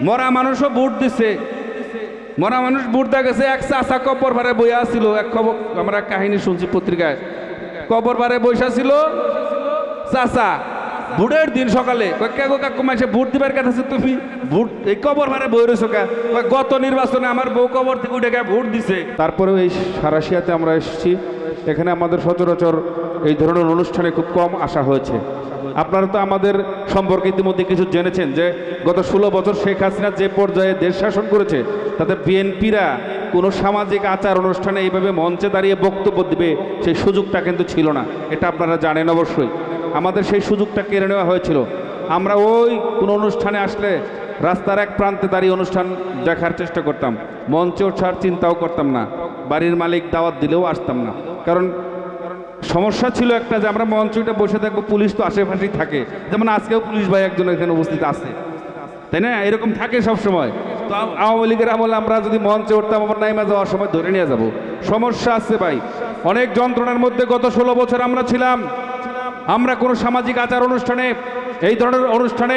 মরা মানুষও ভোট দিছে, মরা মানুষ ভোট দেওয়া গেছে। এক চাষা কবর ভারে বইয়া ছিল, এক খবর আমরা কাহিনী শুনছি পত্রিকায়, কবর ভারে বৈশা ছিল চাষা। ভোটের দিন সকালে কাকু মাসে ভোট দিবার কথা আছে, তুমি ভোট এই কবর ভারে বই রয়েছো কা? গত নির্বাচনে আমার বউ কবর থেকে উঠে গিয়ে ভোট দিছে। তারপরেও এই সারাশিয়াতে আমরা এসেছি, এখানে আমাদের সচরাচর এই ধরনের অনুষ্ঠানে খুব কম আসা হয়েছে। আপনারা তো আমাদের সম্পর্কে ইতিমধ্যে কিছু জেনেছেন যে গত 16 বছর শেখ হাসিনা যে পর্যায়ে দেশ শাসন করেছে, তাতে বিএনপিরা কোনো সামাজিক আচার অনুষ্ঠানে এইভাবে মঞ্চে দাঁড়িয়ে বক্তব্য দিবে সেই সুযোগটা কিন্তু ছিল না। এটা আপনারা জানেন অবশ্যই। আমাদের সেই সুযোগটা কেড়ে নেওয়া হয়েছিল। আমরা ওই কোনো অনুষ্ঠানে আসলে রাস্তার এক প্রান্তে দাঁড়িয়ে অনুষ্ঠান দেখার চেষ্টা করতাম, মঞ্চে ওঠার চিন্তাও করতাম না, বাড়ির মালিক দাওয়াত দিলেও আসতাম না। কারণ সমস্যা ছিল একটা যে আমরা মঞ্চটা বসে থাকবো, পুলিশ তো আশেপাশেই থাকে, যেমন আজকেও পুলিশ ভাই একজন এখানে উপস্থিত আছে, তাই না? এরকম থাকে সবসময়। তো আওয়ামী লীগের আমলে আমরা যদি মঞ্চে উঠতাম, আমার নাইমা যাওয়ার সময় ধরে নিয়ে যাব। সমস্যা আছে ভাই, অনেক যন্ত্রণার মধ্যে গত 16 বছর আমরা ছিলাম। আমরা কোনো সামাজিক আচার অনুষ্ঠানে, এই ধরনের অনুষ্ঠানে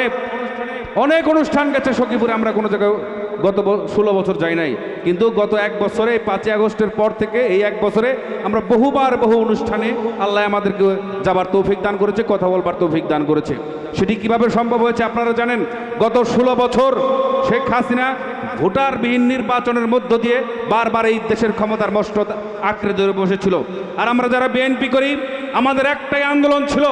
অনেক অনুষ্ঠান গেছে সখীপুরে, আমরা কোনো জায়গায় গত 16 বছর যাই নাই। কিন্তু গত এক বছরে 5ই আগস্টের পর থেকে এই এক বছরে আমরা বহুবার বহু অনুষ্ঠানে আল্লাহ আমাদেরকে যাবার তৌফিক দান করেছে, কথা বলবার তৌফিক দান করেছে। সেটি কিভাবে সম্ভব হয়েছে আপনারা জানেন। গত 16 বছর শেখ হাসিনা ভোটারবিহীন নির্বাচনের মধ্য দিয়ে বারবার এই দেশের ক্ষমতার মসনদ আঁকড়ে ধরে বসেছিল। আর আমরা যারা বিএনপি করি, আমাদের একটাই আন্দোলন ছিল,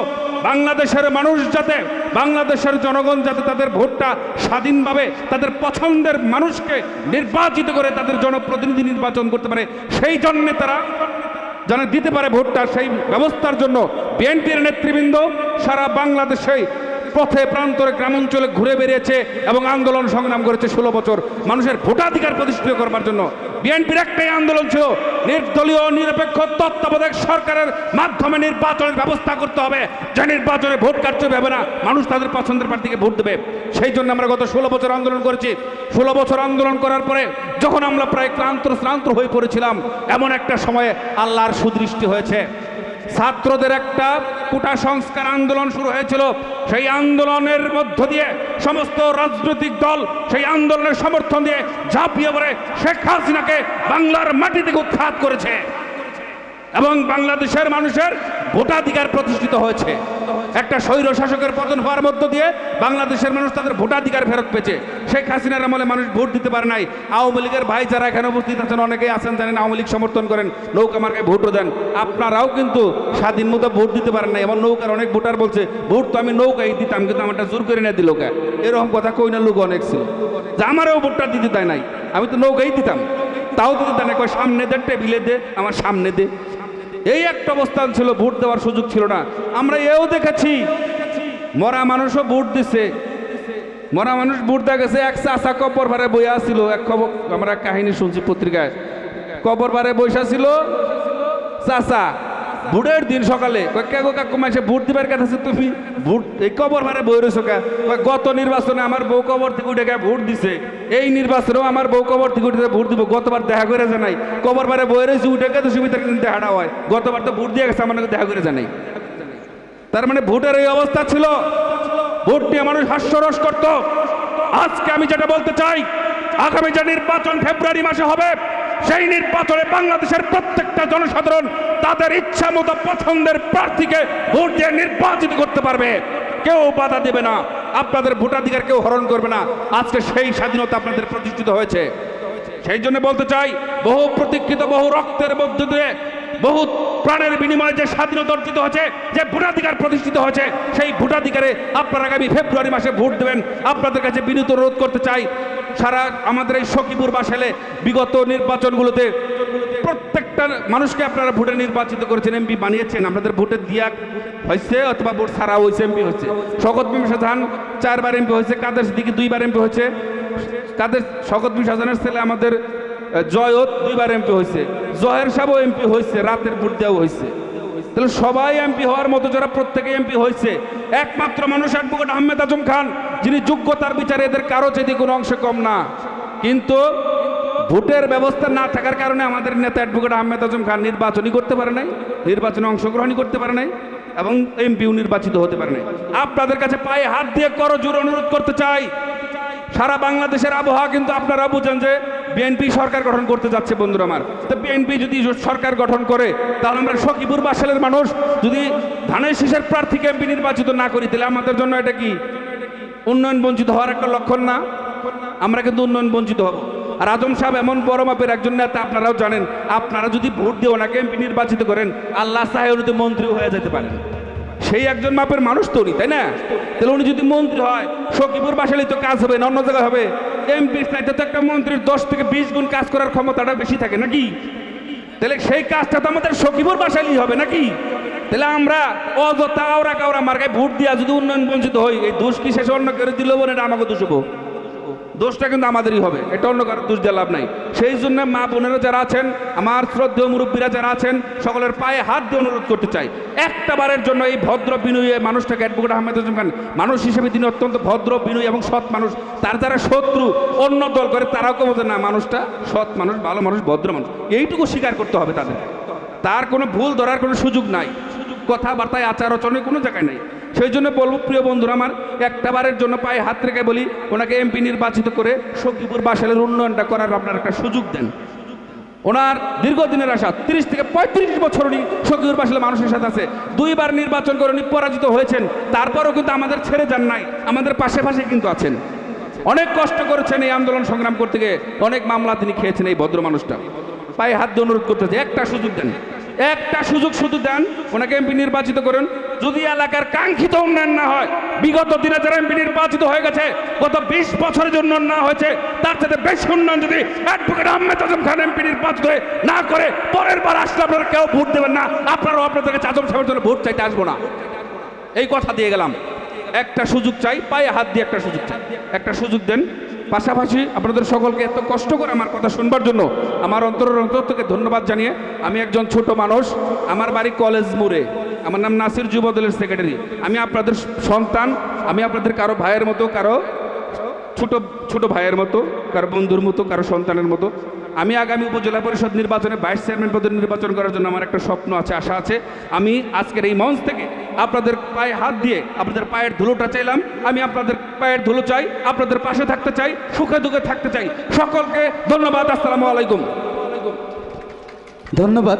বাংলাদেশের মানুষ যাতে, বাংলাদেশের জনগণ যাতে তাদের ভোটটা স্বাধীনভাবে তাদের পছন্দের মানুষকে নির্বাচিত করে তাদের জনপ্রতিনিধি নির্বাচন করতে পারে, সেই জন্যে তারা যেন দিতে পারে ভোটটা, সেই ব্যবস্থার জন্য বিএনপির নেতৃবৃন্দ সারা বাংলাদেশে পথে প্রান্তরে গ্রামাঞ্চলে ঘুরে বেরিয়েছে এবং আন্দোলন সংগ্রাম করেছে 16 বছর মানুষের ভোটাধিকার প্রতিষ্ঠিত করবার জন্য। বিএনপির একটাই আন্দোলন ছিল, নির্দলীয় নিরপেক্ষ তত্ত্বাবধায়ক সরকারের মাধ্যমে নির্বাচনের ব্যবস্থা করতে হবে, যে নির্বাচনে ভোট কারচুপি হবে না, মানুষ তাদের পছন্দের প্রার্থীকে ভোট দেবে। সেই জন্য আমরা গত 16 বছর আন্দোলন করেছি। 16 বছর আন্দোলন করার পরে যখন আমরা প্রায় ক্লান্ত হয়ে পড়েছিলাম, এমন একটা সময়ে আল্লাহর সুদৃষ্টি হয়েছে। ছাত্রদের একটা কোটা সংস্কার আন্দোলন শুরু হয়েছিল। সেই আন্দোলনের মধ্য দিয়ে সমস্ত রাজনৈতিক দল সেই আন্দোলনের সমর্থন দিয়ে ঝাঁপিয়ে পড়ে শেখ হাসিনাকে বাংলার মাটি থেকে উৎখাত করেছে এবং বাংলাদেশের মানুষের ভোটাধিকার প্রতিষ্ঠিত হয়েছে। একটা স্বৈর শাসকের পতন হওয়ার মধ্য দিয়ে বাংলাদেশের মানুষ তাদের ভোটাধিকার ফেরত পেয়েছে। শেখ হাসিনার আমলে মানুষ ভোট দিতে পারে নাই। আওয়ামী লীগের ভাই যারা এখানে উপস্থিত আছেন, অনেকেই আছেন জানেন, আওয়ামী লীগ সমর্থন করেন, নৌকা মার্কায় ভোটও দেন। আপনারাও কিন্তু স্বাধীন মতো ভোট দিতে পারেন নাই। এমন নৌকার অনেক ভোটার বলছে ভোট তো আমি নৌকাই দিতাম, কিন্তু আমারটা জোর করে না দিল কে, এরকম কথা কই না লোক অনেক ছিল যে আমারও ভোটটা দিতে দেয় নাই, আমি তো নৌকাই দিতাম, তাও দিতে দেয় না, কয় সামনে দে, টেবিলে দে, আমার সামনে দে। এই একটা অবস্থান ছিল, ভোট দেওয়ার সুযোগ ছিল না। আমরা এও দেখেছি মরা মানুষও ভোট দিছে, মরা মানুষ ভোট দেওয়া গেছে। এক চাষা কবর ভারে বইয়া ছিল, এক খবর আমরা কাহিনী শুনছি পত্রিকায়, কবর ভারে বৈশা ছিল চাষা। ভোটের দিন সকালে কাকু মাসে ভোট দিবার কথা আছে, তুমি ভোট এই কবর ভারে বই রয়েছো কা? গত নির্বাচনে আমার বউ কবর থেকে উঠে গিয়ে ভোট দিছে, এই নির্বাচনেও আমার বউ কবর থেকে উঠে ভোট দিব। গতবার দেখা করে জানাই, কবর ভারে বই রয়েছে উঠে গেছে, সুবিধা কিন্তু দেখাটা হয়। গতবার তো ভোট দিয়ে গেছে, আমার দেখা করে জানাই। তার মানে ভোটের এই অবস্থা ছিল, ভোট নিয়ে মানুষ হাস্যরস করত। আজকে আমি যেটা বলতে চাই, আগামী যে নির্বাচন ফেব্রুয়ারি মাসে হবে, সেই নির্বাচনে বাংলাদেশের প্রত্যেকটা জনসাধারণ তাদের ইচ্ছা মতো পছন্দের প্রার্থীকে ভোট দিয়ে নির্বাচিত করতে পারবে, কেউ বাধা দেবে না, আপনাদের ভোটাধিকার কেউ হরণ করবে না। আজকে সেই স্বাধীনতা আপনাদের প্রতিষ্ঠিত হয়েছে। সেই জন্য বলতে চাই, বহু প্রতীক্ষিত, বহু রক্তের মধ্য দিয়ে, বহু প্রাণের বিনিময়ে যে স্বাধীনতা অর্জিত হয়েছে, যে ভোটাধিকার প্রতিষ্ঠিত হয়েছে, সেই ভোটাধিকারে আপনারা আগামী ফেব্রুয়ারি মাসে ভোট দেবেন। আপনাদের কাছে বিনীত অনুরোধ করতে চাই, সারা আমাদের এই সখীপুর বাসালে বিগত নির্বাচনগুলোতে প্রত্যেকটা মানুষকে আপনারা ভোটে নির্বাচিত করেছেন, এমপি বানিয়েছেন। আপনাদের ভোটে দিয়া হয়েছে অথবা ভোট ছাড়া হয়েছে, এমপি হয়েছে। শওকত বিন শাহজাহান 4 বার এমপি হয়েছে, কাদের সিদ্দিকী 2 বার এমপি হয়েছে, শওকত বিন শাহজাহানের ছেলে আমাদের জয়ত 2 বার এমপি হয়েছে, জহের সাহেবও এমপি হয়েছে, রাতের ভোট দেওয়া হয়েছে। তাহলে সবাই এমপি হওয়ার মতো যারা প্রত্যেকে এমপি হয়েছে, একমাত্র মানুষ অ্যাডভোকেট আহমেদ আজম খান, যিনি যোগ্যতার বিচারে এদের কারো চাইতে কোনো অংশে কম না। কিন্তু ভোটের ব্যবস্থা না থাকার কারণে আমাদের নেতা অ্যাডভোকেট আহমেদ আজম খান নির্বাচনই করতে পারে নাই, নির্বাচনে অংশগ্রহণই করতে পারে নাই এবং এমপিও নির্বাচিত হতে পারে নাই। আপনাদের কাছে পায়ে হাত দিয়ে করজোড়ে অনুরোধ করতে চাই, সারা বাংলাদেশের আবহাওয়া কিন্তু আপনারা বুঝেন যে বিএনপি সরকার গঠন করতে যাচ্ছে বন্ধুরা আমার। তো বিএনপি যদি সরকার গঠন করে তাহলে আমরা সখীপুর বাসালের মানুষ যদি ধানের শীষের প্রার্থীকে এমপি নির্বাচিত না করি তাহলে আমাদের জন্য এটা কি উন্নয়ন বঞ্চিত হওয়ার একটা লক্ষণ না? আমরা কিন্তু উন্নয়ন বঞ্চিত হব। আর আজম সাহেব এমন বড় মাপের একজন নেতা, আপনারাও জানেন, আপনারা যদি ভোট দিয়ে ওনাকে এমপি নির্বাচিত করেন আল্লাহ চাহে উনি তো মন্ত্রী হয়ে যেতে পারেন। সেই একজন মাপের মানুষ তো উনি, তাই না? তাহলে উনি যদি মন্ত্রী হয় সখীপুর বাসালেই তো কাজ হবে না অন্য জায়গায় হবে? এমপির চাইতে তো একটা মন্ত্রীর 10 থেকে 20 গুণ কাজ করার ক্ষমতাটা বেশি থাকে নাকি? তাহলে সেই কাজটা তো আমাদের সখীপুর বাসালেই হবে নাকি? তাহলে আমরা অযথা আওরা কাওরা মার্কায় ভোট দিয়া যদি উন্নয়ন বঞ্চিত হই, এই দোষ কি শেষে অন্য করে দিল বলে এটা আমাকে দোষ হবো? দোষটা কিন্তু আমাদেরই হবে, এটা অন্য কারো দোষ দিয়ে লাভ নাই। সেই জন্য মা বোনেরা যারা আছেন, আমার শ্রদ্ধেয় মুরব্বীরা যারা আছেন, সকলের পায়ে হাত দিয়ে অনুরোধ করতে চাই, একটা বারের জন্য এই ভদ্র বিনয়ী মানুষটাকে, অ্যাডভোকেট আহমেদ আজম খান মানুষ হিসেবে তিনি অত্যন্ত ভদ্র বিনয়ী এবং সৎ মানুষ। তার যারা শত্রু অন্য দল করে তারাও কেউ বোঝে না মানুষটা সৎ মানুষ, ভালো মানুষ, ভদ্র মানুষ, এইটুকু স্বীকার করতে হবে তাদের। তার কোনো ভুল ধরার কোনো সুযোগ নাই, কথাবার্তায় আচার আচরণে কোনো জায়গায় নেই। সেই জন্য বলবো প্রিয় বন্ধুরা আমার, একটা বারের জন্য পায়ে হাত রেখে বলি ওনাকে এমপি নির্বাচিত করে সখীপুর বাসালের উন্নয়নটা করার আপনার একটা সুযোগ দেন। ওনার দীর্ঘদিনের আশা, 30 থেকে 35 বছর উনি সখীপুর বাসালের মানুষের সাথে আছে। 2 বার নির্বাচন করে উনি পরাজিত হয়েছেন, তারপরেও কিন্তু আমাদের ছেড়ে যান নাই, আমাদের পাশে পাশে কিন্তু আছেন। অনেক কষ্ট করেছেন এই আন্দোলন সংগ্রাম করতে গিয়ে, অনেক মামলা তিনি খেয়েছেন। এই ভদ্র মানুষটা পায়ে হাত দিয়ে অনুরোধ করতেছে একটা সুযোগ দেন, একটা সুযোগ শুধু দেন, ওনাকে এমপি নির্বাচিত করেন। যদি এলাকার কাঙ্ক্ষিত উন্নয়ন না হয়, বিগত দিনে যারা এমপি নির্বাচিত হয়ে গেছে গত 20 বছরের জন্য না হয়েছে, তার সাথে বেশি উন্নয়ন যদি অ্যাডভোকেট আহমেদ আজম খান এমপি নির্বাচিত হয়ে না করে, পরের বার আসলে আপনারা কেউ ভোট দেবেন না, আপনারাও আপনাদেরকে আজম সাহেবের জন্য ভোট চাইতে আসবো না, এই কথা দিয়ে গেলাম। একটা সুযোগ চাই, পায়ে হাত দিয়ে একটা সুযোগ চাই, একটা সুযোগ দেন। পাশাপাশি আপনাদের সকলকে এত কষ্ট করে আমার কথা শুনবার জন্য আমার অন্তর থেকে ধন্যবাদ জানিয়ে, আমি একজন ছোট মানুষ, আমার বাড়ি কলেজ মোড়ে, আমার নাম নাসির যুবদলের সেক্রেটারি, আমি আপনাদের সন্তান, আমি আপনাদের কারো ভাইয়ের মতো, কারো ছোট ভাইয়ের মতো, কারো বন্ধুর মতো, কারো সন্তানের মতো। আমি আগামী উপজেলা পরিষদ নির্বাচনে ভাইস চেয়ারম্যান পদে নির্বাচন করার জন্য আমার একটা স্বপ্ন আছে, আশা আছে। আমি আজকের এই মঞ্চ থেকে আপনাদের পায়ে হাত দিয়ে আপনাদের পায়ের ধুলোটা চাইলাম, আমি আপনাদের পায়ের ধুলো চাই, আপনাদের পাশে থাকতে চাই, সুখে দুঃখে থাকতে চাই। সকলকে ধন্যবাদ, আসসালামু আলাইকুম। ধন্যবাদ।